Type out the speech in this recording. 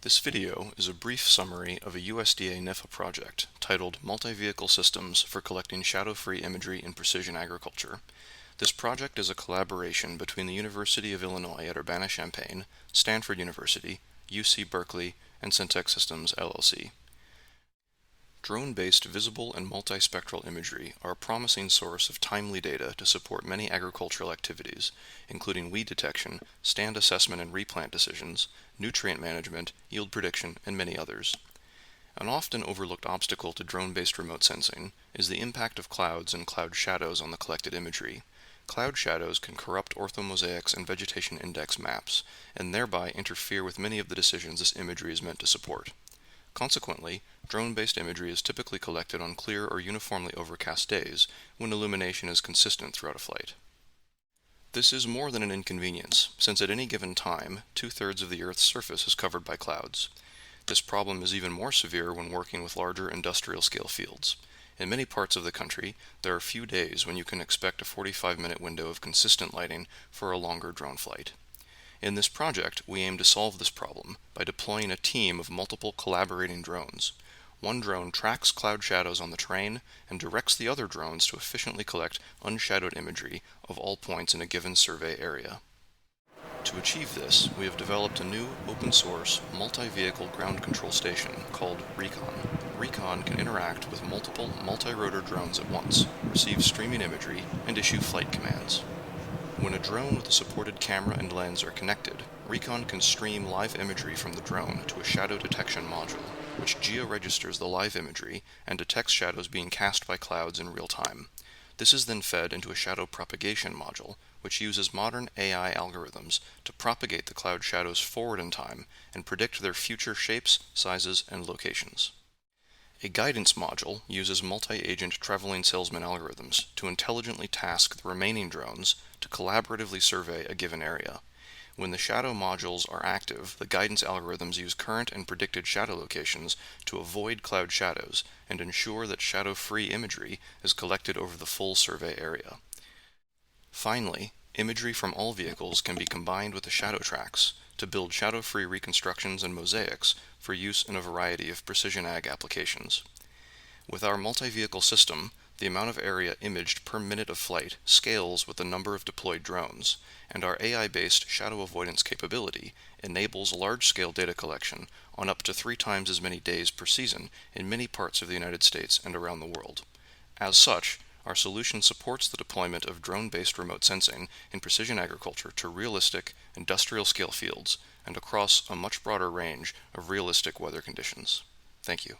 This video is a brief summary of a USDA NIFA project titled Multi-Vehicle Systems for Collecting Shadow-Free Imagery in Precision Agriculture. This project is a collaboration between the University of Illinois at Urbana-Champaign, Stanford University, UC Berkeley, and Sentek Systems, LLC. Drone-based visible and multispectral imagery are a promising source of timely data to support many agricultural activities, including weed detection, stand assessment and replant decisions, nutrient management, yield prediction, and many others. An often overlooked obstacle to drone-based remote sensing is the impact of clouds and cloud shadows on the collected imagery. Cloud shadows can corrupt orthomosaics and vegetation index maps, and thereby interfere with many of the decisions this imagery is meant to support. Consequently, drone-based imagery is typically collected on clear or uniformly overcast days when illumination is consistent throughout a flight. This is more than an inconvenience, since at any given time, 2/3 of the Earth's surface is covered by clouds. This problem is even more severe when working with larger industrial-scale fields. In many parts of the country, there are few days when you can expect a 45-minute window of consistent lighting for a longer drone flight. In this project, we aim to solve this problem by deploying a team of multiple collaborating drones. One drone tracks cloud shadows on the terrain and directs the other drones to efficiently collect unshadowed imagery of all points in a given survey area. To achieve this, we have developed a new open-source multi-vehicle ground control station called Recon. Recon can interact with multiple multi-rotor drones at once, receive streaming imagery, and issue flight commands. When a drone with a supported camera and lens are connected, Recon can stream live imagery from the drone to a shadow detection module, which georegisters the live imagery and detects shadows being cast by clouds in real time. This is then fed into a shadow propagation module, which uses modern AI algorithms to propagate the cloud shadows forward in time and predict their future shapes, sizes, and locations. A guidance module uses multi-agent traveling salesman algorithms to intelligently task the remaining drones to collaboratively survey a given area. When the shadow modules are active, the guidance algorithms use current and predicted shadow locations to avoid cloud shadows and ensure that shadow-free imagery is collected over the full survey area. Finally, imagery from all vehicles can be combined with the shadow tracks to build shadow-free reconstructions and mosaics for use in a variety of precision ag applications. With our multi-vehicle system, the amount of area imaged per minute of flight scales with the number of deployed drones, and our AI-based shadow avoidance capability enables large-scale data collection on up to 3 times as many days per season in many parts of the United States and around the world. As such, our solution supports the deployment of drone-based remote sensing in precision agriculture to realistic, industrial-scale fields and across a much broader range of realistic weather conditions. Thank you.